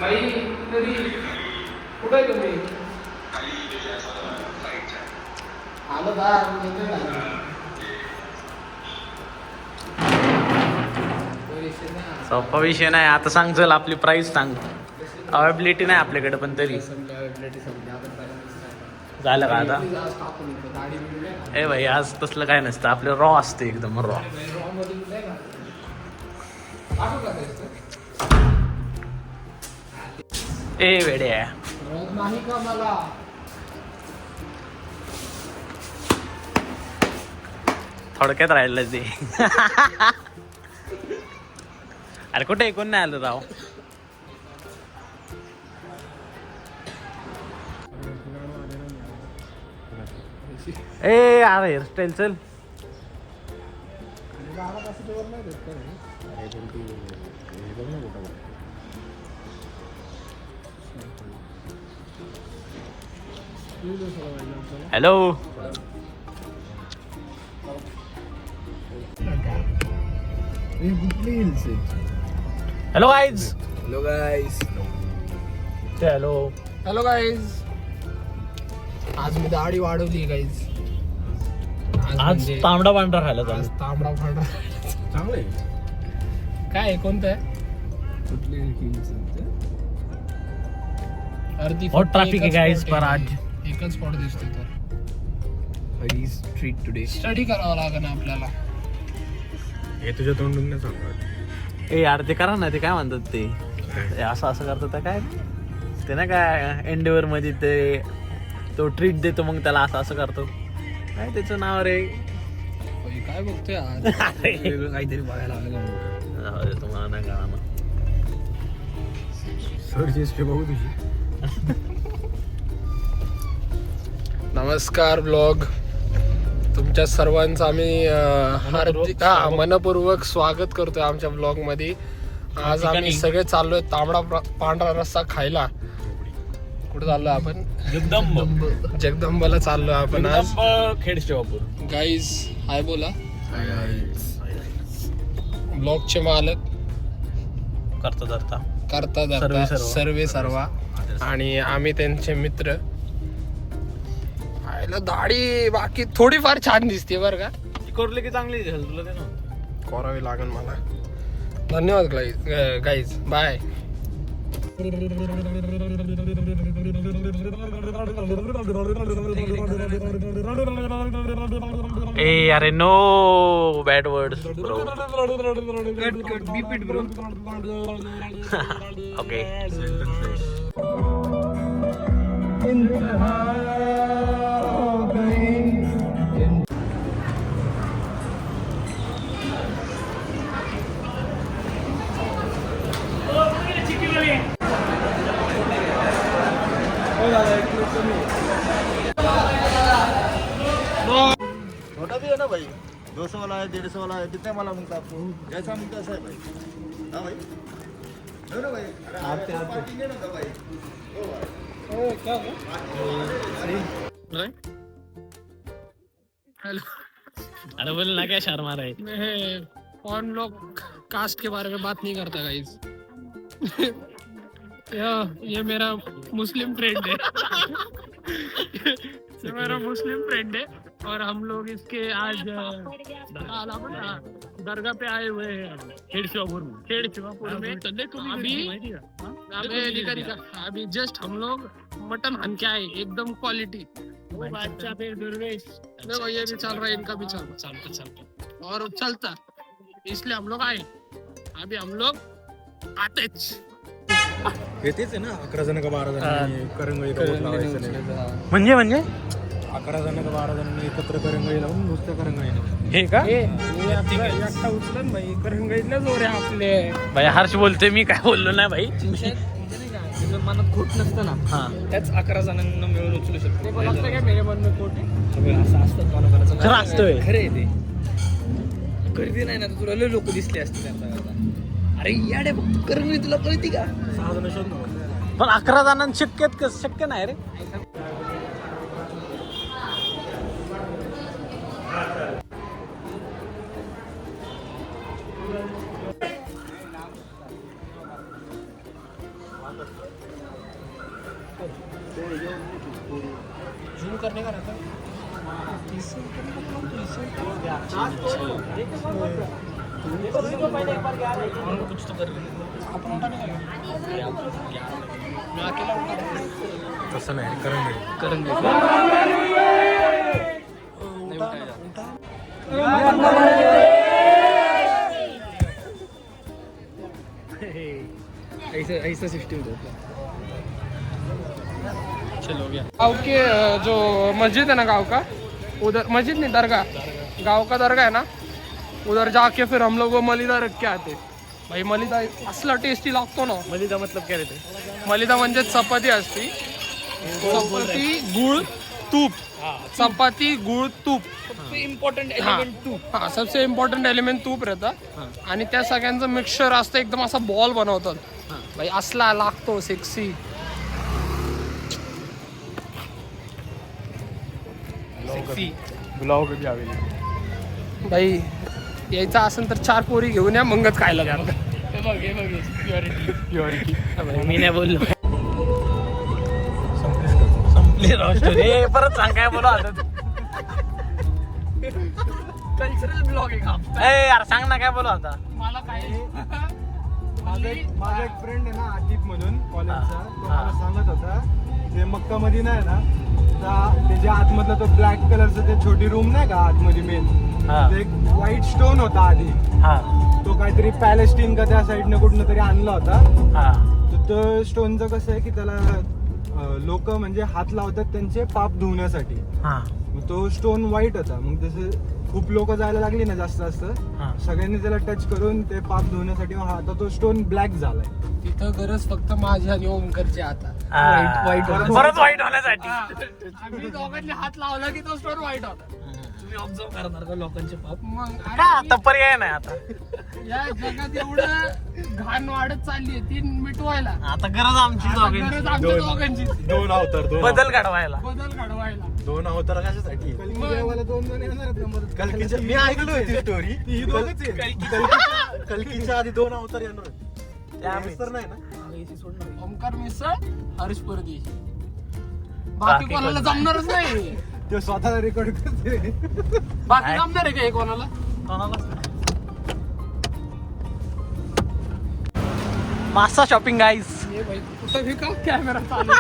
बाई कधी कुठे आहे तुम्ही? आलो का? सोपा विषय नाही. आता सांग चल आपली प्राइस सांग. अवेबिलिटी नाही आपल्याकडे पण तरी झालं का आता? ए भाई आज तसलं काय नसतं आपलं रॉ असतं एकदम रॉ. ए वेडे नाही का मला थोडक्यात राहिलं ते. अरे कुठे कोण नाही आलं राव. ए अरे हेअरस्टाईल चल. Hello hello guys. Hello guys. Hello hello guys. आज मी दाढी वाढवली गाईज. आज तांबडा पांढरा खायला आज चालू. तांबडा फांडा चांगलं काय कोणतं आहे? अर्धी बहुत ट्रॅफिक आहे गाईज पर आज. एकच स्पॉट दिसतोय तर स्ट्रीट टुडे. स्टडी करावं लागेल आपल्याला. हे तुझ्या तोंडून नाही सांगणार. ए यार ते करा ना. ते काय म्हणतात ते असं असं करतात ते काय ते ना काय एंडेवर मध्ये ते तो ट्रीट देतो मग त्याला असं असं करतो. काय त्याचं नाव रे? काय बघतोय आज? काहीतरी बघायला आलं तुम्हाला नाही कळणार. सर्च हिस्ट्री बघू तुझी. नमस्कार ब्लॉग. तुमच्या सर्वांचं आम्ही हार्दिक मनपूर्वक स्वागत करतोय आमच्या ब्लॉग मध्ये. आज आम्ही सगळे चाललोय तांबडा पांढरा रस्सा खायला. कुठे चाललोय आपण? जगदंबाला चाललोय आपण आज. खेड शिवापूर. गाईज हाय बोला. ब्लॉगचे मालक करता सर्वे सर्वा आणि आम्ही त्यांचे मित्र. दाढी बाकी थोडीफार छान दिसते बरं का. कोरले की चांगली दिसेल तुला ते ना. करावी लागेल मला. धन्यवाद गाईज. बाय. ए अरे no bad words bro. Okay. छोटा भी है ना भाई. 200 वाला है, 150 वाला है. कितने वाला मिलता है आपको? जैसा मिलता है ऐसा है भाई. हाँ भाई. है ना भाई? आते. पार्टी नहीं ना भाई. हेलो. अरे बोल ना क्या शर्मा रहा है. मैं कौन लोग कास्ट के बारे में बात नहीं करता गाइस. ये मेरा मुस्लिम फ्रेंड है. ये मेरा मुस्लिम फ्रेंड है और हम लोग इसके आज दरगाह पे आए हुए हैं. खेड़ शिवापुर में अभी जस्ट हम लोग मटन हन के आए. एकदम क्वालिटी. अच्छा फिर दुर्वेश देखो ये भी चल रहा है. इनका भी चलता और चलता. इसलिए हम लोग आए. अभी हम लोग आतेच. तेच आहे ना. 11 जण का 12 जण करंगळी लावायचं नाही. म्हणजे 11 जण का 12 जणांनी एकत्र करंगळी लावून नुसत्या करंगळी. हे का एकटा उचलन भाई. करंगळीतल्या जोर आहे आपले. भाई हर्ष बोलते. मी काय बोललो नाही भाई. मनात खोट नसतं ना. हा त्याच 11 जणांना मिळून उचलू शकतो. काय मेरे मन में खोट आहे. असं असतं कोणाकोणाचं. खरं असतोय. खरं आहे ते. गर्दी नाही ना तर तुला लय लोक दिसले असते त्यांचा. अरे याडे फक्त करंगळी तुला कळती का? 6 जण शोध. पण 11 जणांना शक्य नाही रे. झूम करने का रहता है कुछ तो कर आपण उठा नाही मी अकेला उठा तसं नाही करून ऐसा सिस्टम होता. चलो गया गाँव के जो मस्जिद है ना गाँव का उधर मस्जिद नहीं दरगाह गाँव का दरगाह है ना उधर जाके फिर हम लोग वो मलिदा रख के आते भाई मलिदा असला टेस्टी लागतो ना. मलिदा मतलब काय रे ते? मलिदा म्हणजे चपाती असती चपाती गुळ तूप चपाती गुळ तूप इम्पॉर्टंट हा सबसे इम्पॉर्टंट एलिमेंट तूप राहतं आणि त्या सगळ्यांचं मिक्सचर असतं एकदम असा बॉल बनवतात भाई असला लागतो सेक्सी. गुलाब कधी आवेल भाई यायचं असेल तर 4 पोरी घेऊन या मंगत खायला द्या. प्युरिटी मी नाही बोललो. संपली स्टोरी परत सांग काय बोला आता. कल्चरल ब्लॉग आहे का ए यार सांग ना काय बोला आता. मला काय माझा एक फ्रेंड आहे ना आतिफ म्हणून कॉलेजचा तो मला सांगत होता ते मक्का मदिना आहे ना त्याच्या आतमधला तो ब्लॅक कलरचा ते छोटी रूम नाही का आतमध्ये मेन एक व्हाईट स्टोन होता आधी तो काहीतरी पॅलेस्टीन का त्या साईडनं कुठनं तरी आणला होता. तर तो स्टोनचं कसं आहे की त्याला लोक म्हणजे हात लावतात त्यांचे पाप धुवण्यासाठी. मग तो स्टोन व्हाईट होता मग जसं खूप लोक जायला लागली ना जास्त सगळ्यांनी त्याला टच करून ते पाप धुवण्यासाठी आता तो स्टोन ब्लॅक झालाय. तिथं गरज फक्त माझी आणि ओमकरची आता परत वाईट होण्यासाठी. आम्ही दोघांनी हात लावला की तो स्टोन व्हाईट होता. तुम्ही ऑब्झर्व करणार का लोकांचे पाप. मग का आता पर्याय नाही आता. या जगात एवढं घाण वाढत चालली आहे ती मिटवायला आता गरज आमची आता गरज आमच्या दोघांची दोन अवतार बदल घडवायला. बदल घडवायला. दोन अवतार कशासाठी कलकी देवाला 2 जण येणार आहेत ना मदत. कल्कीच्या मी ऐकलो होती स्टोरी ही दोघंच आहेत. कल्कीच्या आधी 2 अवतार येणार होते. तर नाही ना ओमकार मिसळ हर्ष परदेशी बाकी कोणाला जमणारच नाही. ते स्वतःला रेकॉर्ड करते. बाकी जमणार आहे का हे कोणाला. मासा शॉपिंग गाईज. हे भाई कुठं भी का कॅमेरा चालू